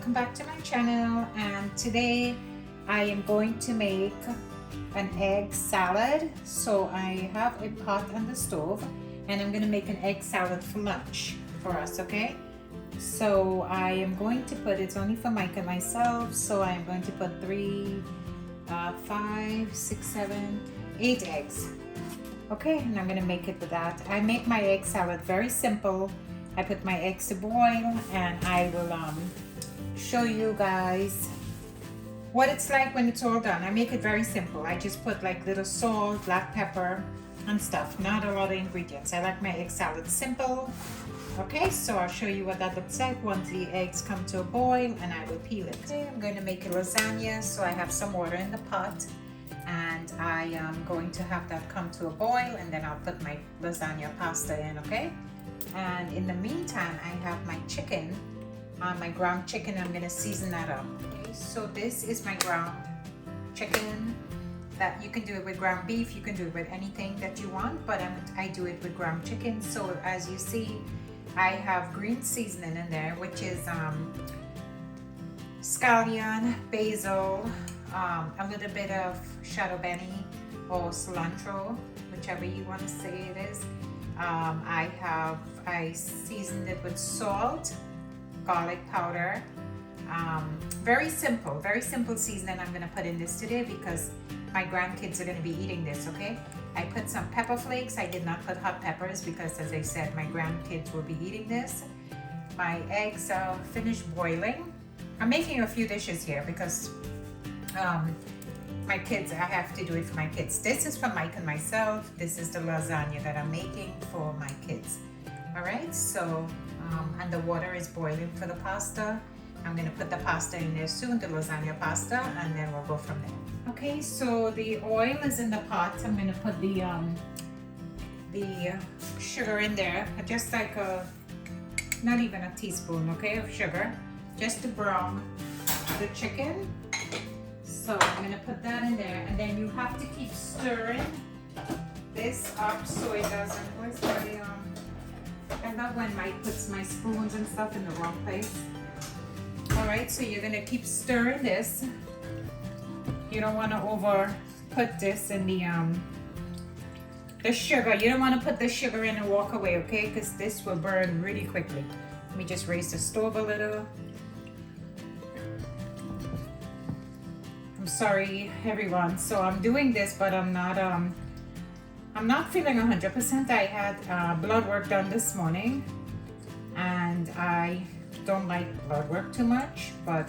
welcome back to my channel, and today I am going to make an egg salad. So I have a pot on the stove and I'm going to make an egg salad for lunch for us, okay? So I am going to put, it's only for Mike and myself, so I'm going to put 3, 5, 6, 7, 8 eggs. Okay, and I'm going to make it with that. I make my egg salad very simple. I put my eggs to boil and I will show you guys what it's like when it's all done. I make it very simple. I just put like little salt, black pepper and stuff, not a lot of ingredients. I like my egg salad simple. Okay, so I'll show you what that looks like once the eggs come to a boil and I will peel it. Okay, I'm going to make a lasagna, so I have some water in the pot and I am going to have that come to a boil and then I'll put my lasagna pasta in, okay? And in the meantime, I have my chicken, my ground chicken. I'm gonna season that up. Okay, so this is my ground chicken. That you can do it with ground beef, you can do it with anything that you want, but I do it with ground chicken. So as you see, I have green seasoning in there, which is scallion, basil, a little bit of shadow benny or cilantro, whichever you want to say it is. I seasoned it with salt, garlic powder, very simple seasoning I'm gonna put in this today because my grandkids are gonna be eating this, okay? I put some pepper flakes. I did not put hot peppers because, as I said, my grandkids will be eating this. My eggs are finished boiling. I'm making a few dishes here because my kids, I have to do it for my kids. This is for Mike and myself. This is the lasagna that I'm making for my kids. All right, so, and the water is boiling for the pasta. I'm gonna put the pasta in there soon, the lasagna pasta, and then we'll go from there. Okay, so the oil is in the pot. I'm gonna put the sugar in there, just like not even a teaspoon, okay, of sugar, just to brown the chicken. So I'm gonna put that in there, and then you have to keep stirring this up so it doesn't. Where's my I love when Mike puts my spoons and stuff in the wrong place. All right, so you're gonna keep stirring this. You don't want to over put this in the sugar. You don't want to put the sugar in and walk away, okay? Because this will burn really quickly. Let me just raise the stove a little. Sorry everyone, so I'm doing this, but I'm not feeling 100%. I had blood work done this morning and I don't like blood work too much, but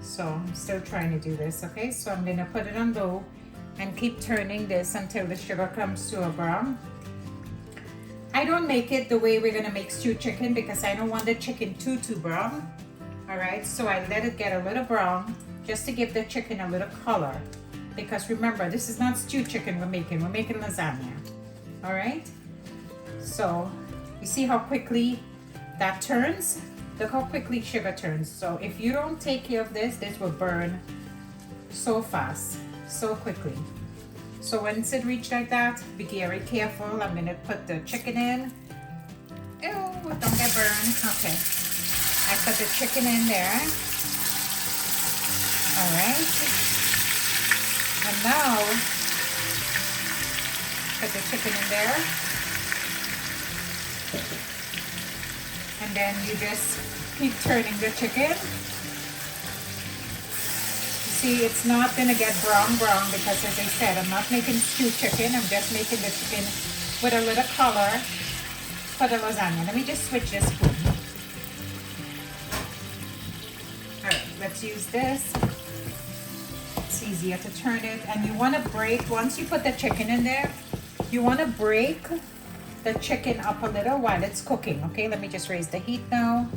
so I'm still trying to do this. Okay, so I'm gonna put it on low and keep turning this until the sugar comes to a brown. I don't make it the way we're gonna make stewed chicken because I don't want the chicken too brown. All right, so I let it get a little brown just to give the chicken a little color, because remember, this is not stewed chicken we're making lasagna. All right, so you see how quickly that turns? Look how quickly sugar turns. So if you don't take care of this, this will burn so fast, so quickly. So once it reaches like that, be very careful. I'm gonna put the chicken in. Ew, don't get burned. Okay, I put the chicken in there. All right, and now put the chicken in there, and then you just keep turning the chicken. You see, it's not gonna get brown because, as I said, I'm not making stewed chicken. I'm just making the chicken with a little color for the lasagna. Let me just switch this spoon. All right, let's use this. It's easier to turn it, and you want to break, once you put the chicken in there, you want to break the chicken up a little while it's cooking. Okay, let me just raise the heat now.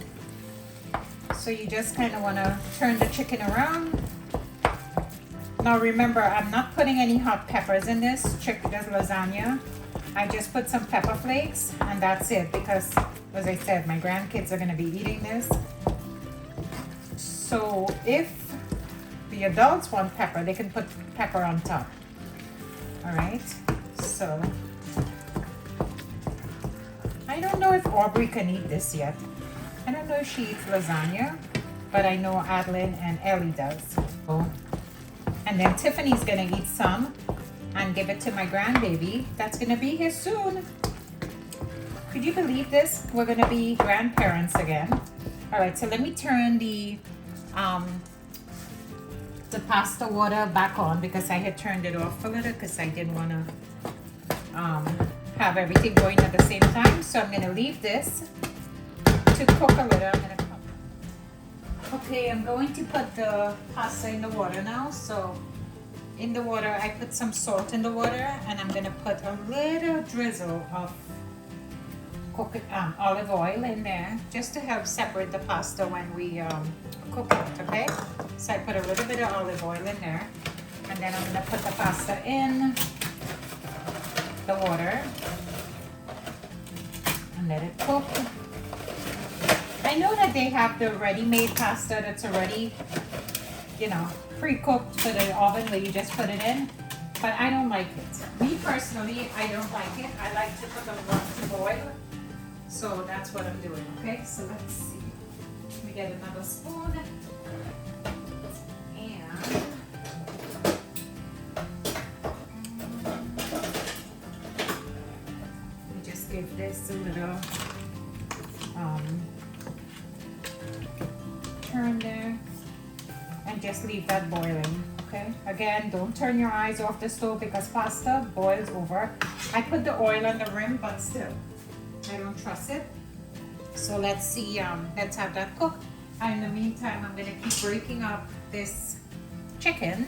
So you just kind of want to turn the chicken around. Now remember, I'm not putting any hot peppers in this lasagna. I just put some pepper flakes and that's it, because as I said, my grandkids are going to be eating this. So if the adults want pepper, they can put pepper on top. All right, so I don't know if Aubrey can eat this yet. I don't know if she eats lasagna. but I know Adeline and Ellie does. And then Tiffany's gonna eat some and give it to my grandbaby that's gonna be here soon. Could you believe this? We're gonna be grandparents again. All right, so let me turn the pasta water back on because I had turned it off a little because I didn't want to have everything going at the same time. So I'm going to leave this to cook a little. Okay, I'm going to put the pasta in the water now. So in the water, I put some salt in the water, and I'm going to put a little drizzle of olive oil in there just to help separate the pasta when we cook it, okay? So I put a little bit of olive oil in there, and then I'm gonna put the pasta in the water and let it cook. I know that they have the ready-made pasta that's already, you know, pre-cooked for the oven where you just put it in, but I don't like it. Me personally, I don't like it. I like to put them to boil. So that's what I'm doing, okay? So let's see. Let me get another spoon. And we just give this a little turn there and just leave that boiling, okay? Again, don't turn your eyes off the stove because pasta boils over. I put the oil on the rim, but still, I don't trust it. So let's see, let's have that cook. And in the meantime, I'm gonna keep breaking up this chicken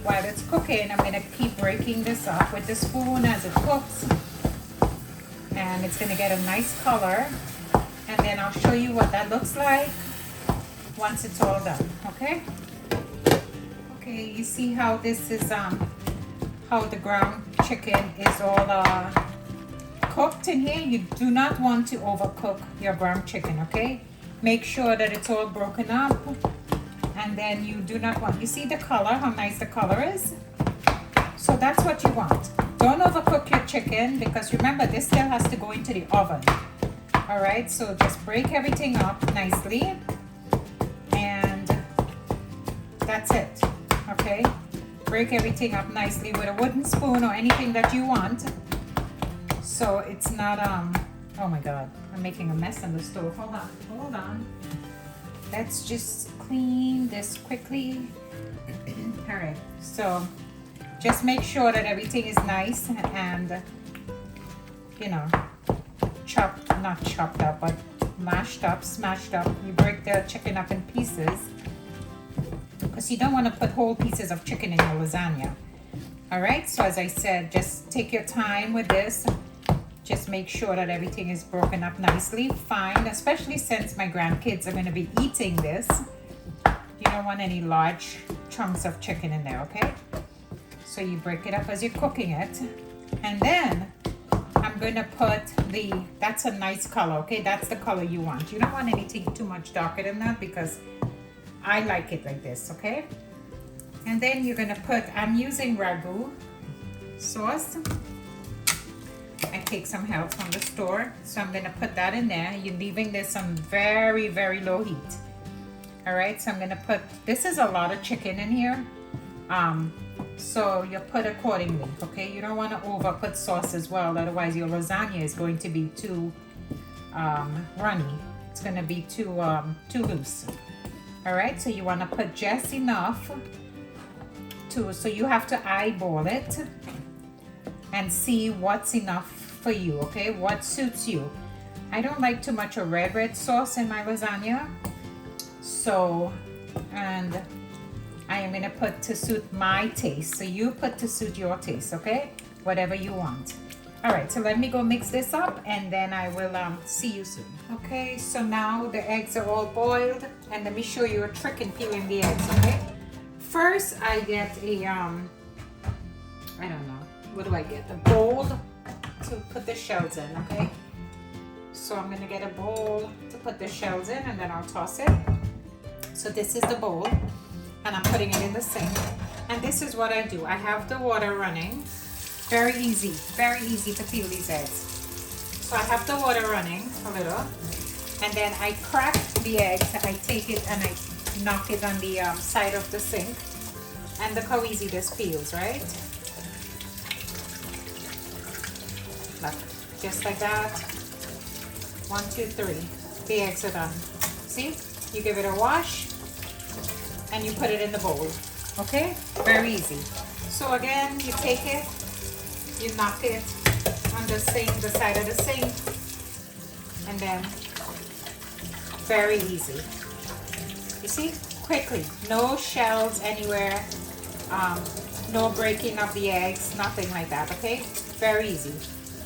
while it's cooking. I'm gonna keep breaking this up with the spoon as it cooks. And it's gonna get a nice color. And then I'll show you what that looks like once it's all done, okay? Okay, you see how this is, how the ground chicken is all cooked in here. You do not want to overcook your ground chicken, okay? Make sure that it's all broken up, and then you do not want, you see the color, how nice the color is? So that's what you want. Don't overcook your chicken because remember, this still has to go into the oven. All right, so just break everything up nicely, and that's it, okay? Break everything up nicely with a wooden spoon or anything that you want. So it's not, oh my God, I'm making a mess on the stove. Hold on. Let's just clean this quickly. All right, so just make sure that everything is nice and, you know, not chopped up, but mashed up, smashed up. You break the chicken up in pieces because you don't want to put whole pieces of chicken in your lasagna. All right, so as I said, just take your time with this. Just make sure that everything is broken up nicely, fine, especially since my grandkids are going to be eating this. You don't want any large chunks of chicken in there, okay? So you break it up as you're cooking it. And then I'm going to put that's a nice color, okay? That's the color you want. You don't want anything too much darker than that because I like it like this, okay? And then you're going to put, I'm using ragu sauce. I take some help from the store, so I'm gonna put that in there. You're leaving this on very, very low heat. All right, so I'm gonna put, this is a lot of chicken in here. So you put accordingly, okay? You don't wanna over put sauce as well, otherwise your lasagna is going to be too runny. It's gonna be too loose. All right, so you wanna put just enough so you have to eyeball it and see what's enough for you, okay? What suits you. I don't like too much of red sauce in my lasagna. So, and I am gonna put to suit my taste. So you put to suit your taste, okay? Whatever you want. All right, so let me go mix this up and then I will see you soon. Okay, so now the eggs are all boiled and let me show you a trick in peeling the eggs, okay? First, I get a, I don't know, what do I get? A bowl to put the shells in, okay? So I'm gonna get a bowl to put the shells in and then I'll toss it. So this is the bowl and I'm putting it in the sink. And this is what I do. I have the water running. Very easy to peel these eggs. So I have the water running a little and then I crack the eggs, I take it and I knock it on the side of the sink. And look how easy this feels, right? Look, just like that. 1, 2, 3. The eggs are done. See? You give it a wash and you put it in the bowl. Okay? Very easy. So again, you take it, you knock it on the sink, the side of the sink, and then very easy. You see? Quickly. No shells anywhere. No breaking of the eggs, nothing like that, okay? Very easy.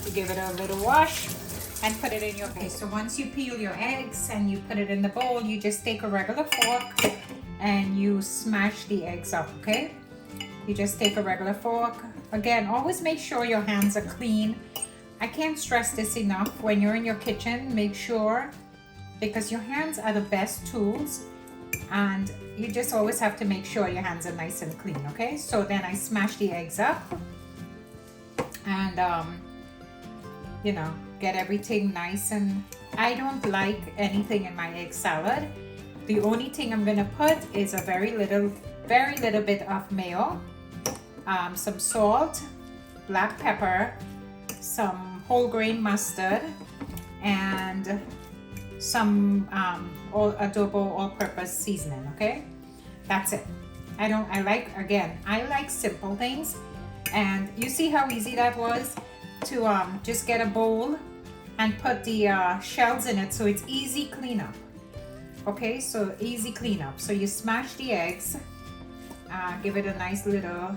You give it a little wash and put it in your bowl. Okay, so once you peel your eggs and you put it in the bowl, you just take a regular fork and you smash the eggs up, okay? You just take a regular fork. Again, always make sure your hands are clean. I can't stress this enough. When you're in your kitchen, make sure, because your hands are the best tools, and you just always have to make sure your hands are nice and clean, okay? So then I smash the eggs up and you know, get everything nice. And I don't like anything in my egg salad. The only thing I'm gonna put is a very little bit of mayo, some salt, black pepper, some whole grain mustard, and some adobo all-purpose seasoning. Okay, that's it. I like simple things, and you see how easy that was to just get a bowl and put the shells in it, so it's easy cleanup. Okay, so easy cleanup. So you smash the eggs, give it a nice little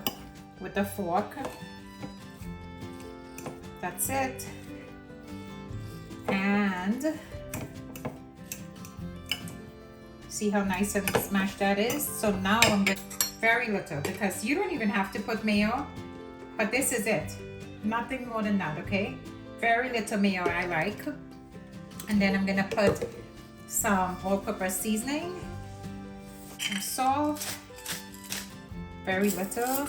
with the fork. That's it. And see how nice and smashed that is. So now I'm going very little, because you don't even have to put mayo, but this is it. Nothing more than that, okay? Very little mayo I like. And then I'm gonna put some all-purpose seasoning, some salt, very little,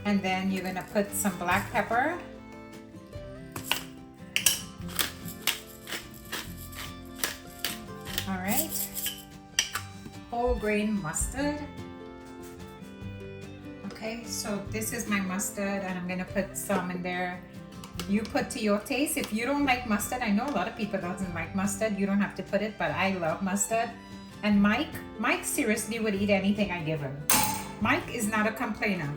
and then you're gonna put some black pepper, all right, whole grain mustard. Okay, so this is my mustard, and I'm gonna put some in there. You put to your taste. If you don't like mustard, I know a lot of people doesn't like mustard, you don't have to put it, but I love mustard. And Mike seriously would eat anything I give him. Mike is not a complainer.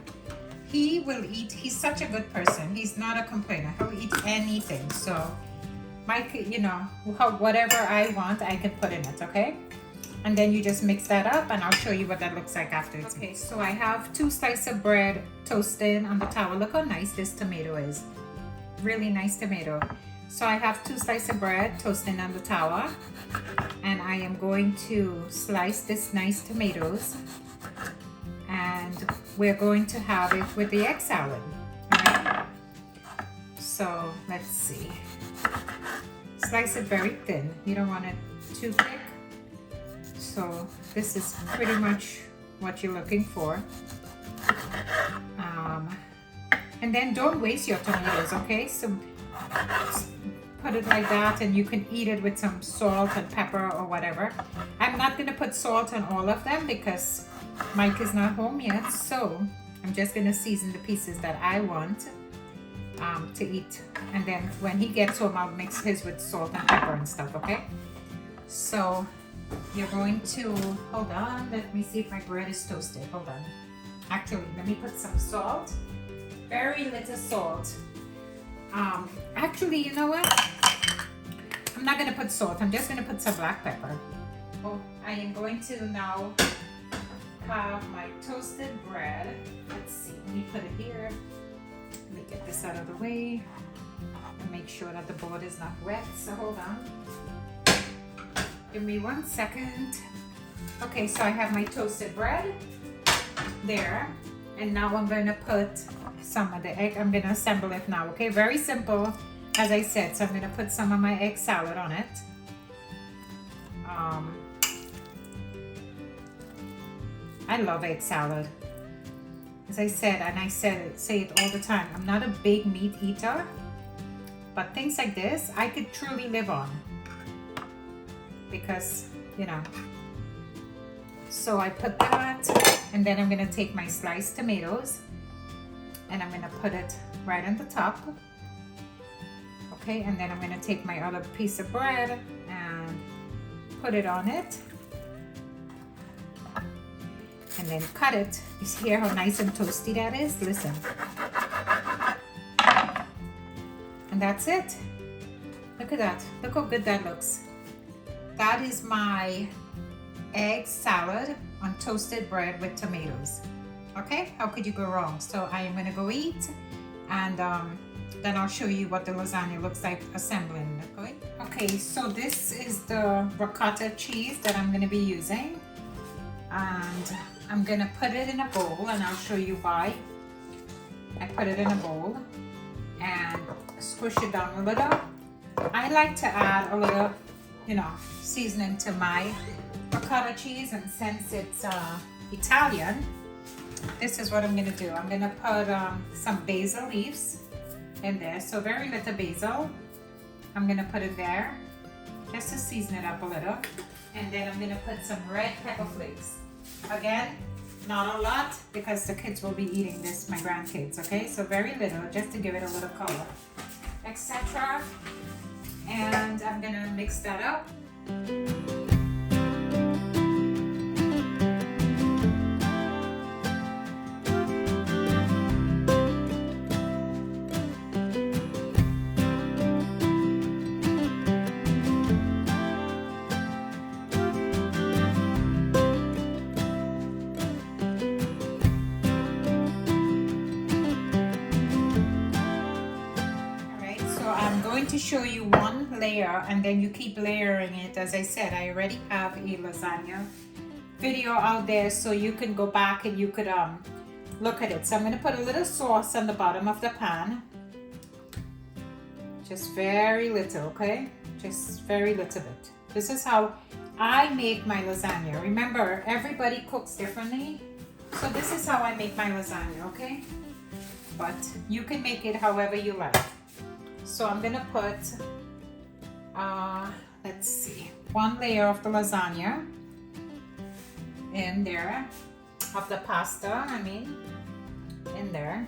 He will eat, he's such a good person. He's not a complainer. He'll eat anything. So Mike, you know, whatever I want, I can put in it, okay? And then you just mix that up, and I'll show you what that looks like after it's mixed. Okay, so I have 2 slices of bread toasted on the tower. Look how nice this tomato is. Really nice tomato. So I have 2 slices of bread toasting on the tower, and I am going to slice this nice tomatoes, and we're going to have it with the egg salad. Right? So let's see. Slice it very thin. You don't want it too thick. So this is pretty much what you're looking for. And then don't waste your tomatoes, okay? So put it like that, and you can eat it with some salt and pepper or whatever. I'm not gonna put salt on all of them because Mike is not home yet, so I'm just gonna season the pieces that I want to eat. And then when he gets home, I'll mix his with salt and pepper and stuff, okay? So you're going to, hold on, let me see if my bread is toasted. Hold on. Actually, let me put some salt. Very little salt. Actually, you know what? I'm not gonna put salt. I'm just gonna put some black pepper. Oh, I am going to now have my toasted bread. Let's see, let me put it here. Let me get this out of the way and make sure that the board is not wet. So hold on. Give me 1 second. Okay, so I have my toasted bread there. And now I'm going to put some of the egg. I'm going to assemble it now, okay? Very simple, as I said. So I'm going to put some of my egg salad on it. I love egg salad. As I said, and I say it all the time, I'm not a big meat eater, but things like this, I could truly live on. Because you know. So I put that, and then I'm gonna take my sliced tomatoes and I'm gonna put it right on the top. Okay, and then I'm gonna take my other piece of bread and put it on it. And then cut it. You see here how nice and toasty that is? Listen. And that's it. Look at that. Look how good that looks. That is my egg salad on toasted bread with tomatoes. Okay, how could you go wrong? So I am gonna go eat, and then I'll show you what the lasagna looks like assembling. Okay. Okay, so this is the ricotta cheese that I'm gonna be using, and I'm gonna put it in a bowl, and I'll show you why. I put it in a bowl and squish it down a little. I like to add a little, you know, seasoning to my ricotta cheese, and since it's Italian, this is what I'm gonna do. I'm gonna put some basil leaves in there, so very little basil. I'm gonna put it there just to season it up a little, and then I'm gonna put some red pepper flakes. Again, not a lot because the kids will be eating this, my grandkids, okay? So very little, just to give it a little color, etc. And I'm gonna mix that up. To show you one layer, and then you keep layering it. As I said, I already have a lasagna video out there, so you can go back and you could look at it. So I'm going to put a little sauce on the bottom of the pan, just very little, okay, just very little bit. This is how I make my lasagna. Remember, everybody cooks differently, so this is how I make my lasagna, okay, but you can make it however you like. So I'm gonna put, let's see, one layer of the lasagna in there, of the pasta, in there.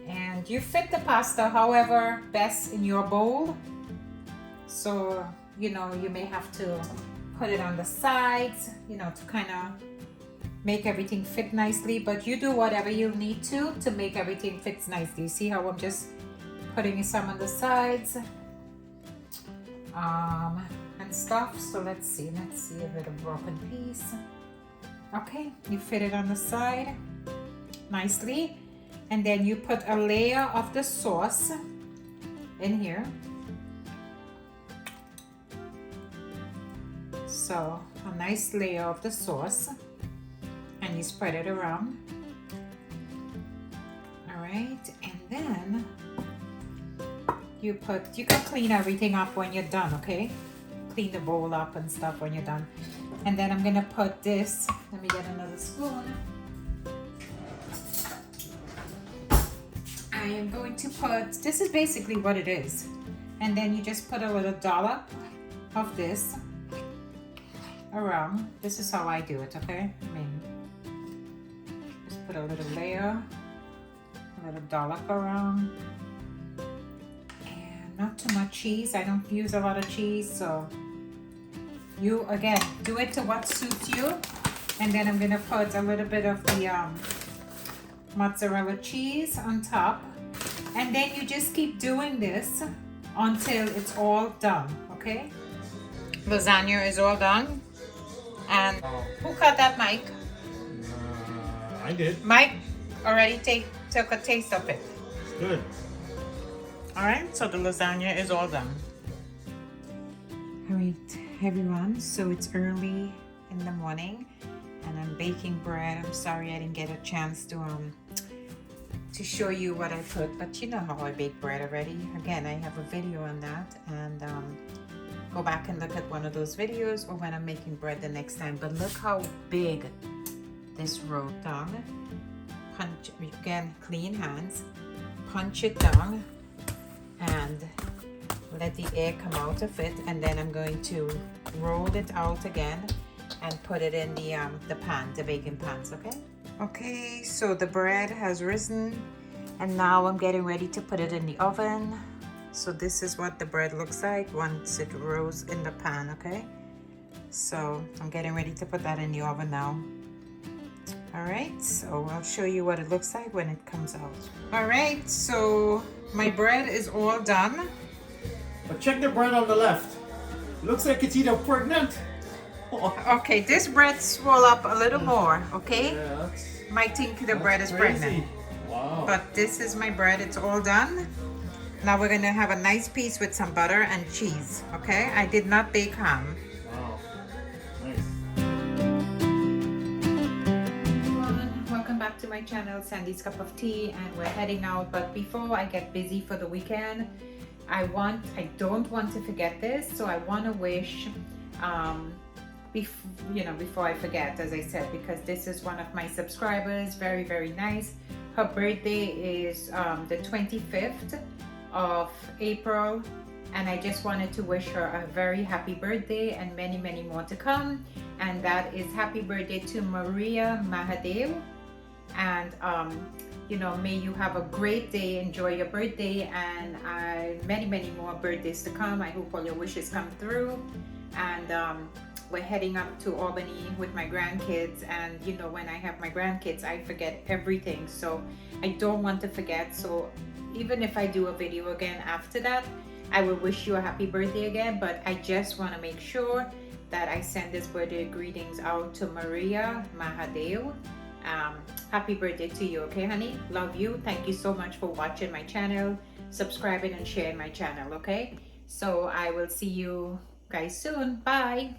And you fit the pasta however best in your bowl. So, you know, you may have to put it on the sides, you know, to kind of make everything fit nicely, but you do whatever you need to make everything fit nicely. You see how I'm just putting some on the sides and stuff. So let's see a little broken piece. Okay, you fit it on the side nicely, and then you put a layer of the sauce in here. So a nice layer of the sauce, and you spread it around. All right, and then you can clean everything up when you're done, okay? Clean the bowl up and stuff when you're done. And then I'm gonna put this, let me get another spoon. I am going to put, this is basically what it is. And then you just put a little dollop of this around. This is how I do it, okay? Just put a little layer, a little dollop around. Not too much cheese. I don't use a lot of cheese, so you again do it to what suits you. And then I'm gonna put a little bit of the mozzarella cheese on top, and then you just keep doing this until it's all done. Okay, lasagna is all done. And who cut that, Mike? I did. Mike already took a taste of it. Good. All right, so the lasagna is all done. All right, everyone, so it's early in the morning and I'm baking bread. I'm sorry I didn't get a chance to show you what I put, but you know how I bake bread already. Again, I have a video on that, and go back and look at one of those videos, or when I'm making bread the next time. But look how big this roll down. Punch, again, clean hands, punch it down and let the air come out of it, and then I'm going to roll it out again and put it in the pan, the baking pans, okay? Okay, so the bread has risen and now I'm getting ready to put it in the oven. So this is what the bread looks like once it rose in the pan, okay? So I'm getting ready to put that in the oven now. All right, so I'll show you what it looks like when it comes out. All right, so my bread is all done. But check the bread on the left. Looks like it's either pregnant. Okay, this bread swell up a little more, okay? Yeah, Might think the bread is crazy. pregnant. Wow. But this is my bread, it's all done. Now we're gonna have a nice piece with some butter and cheese, okay? I did not bake ham. Wow. Nice. Everyone, welcome back to my channel, Sandy's Cup of Tea, and we're heading out. But before I get busy for the weekend, I don't want to forget this, so I want to wish, before I forget, as I said, because this is one of my subscribers, very, very nice. Her birthday is the 25th of April, and I just wanted to wish her a very happy birthday and many, many more to come. And that is happy birthday to Maria Mahadev. And may you have a great day, enjoy your birthday, and many, many more birthdays to come. I hope all your wishes come through. And we're heading up to Albany with my grandkids, and when I have my grandkids I forget everything, so I don't want to forget. So even if I do a video again after that, I will wish you a happy birthday again, but I just want to make sure that I send this birthday greetings out to Maria Mahadev. Happy birthday to you, okay honey? Love you. Thank you so much for watching my channel, subscribing and sharing my channel, okay? So I will see you guys soon. Bye.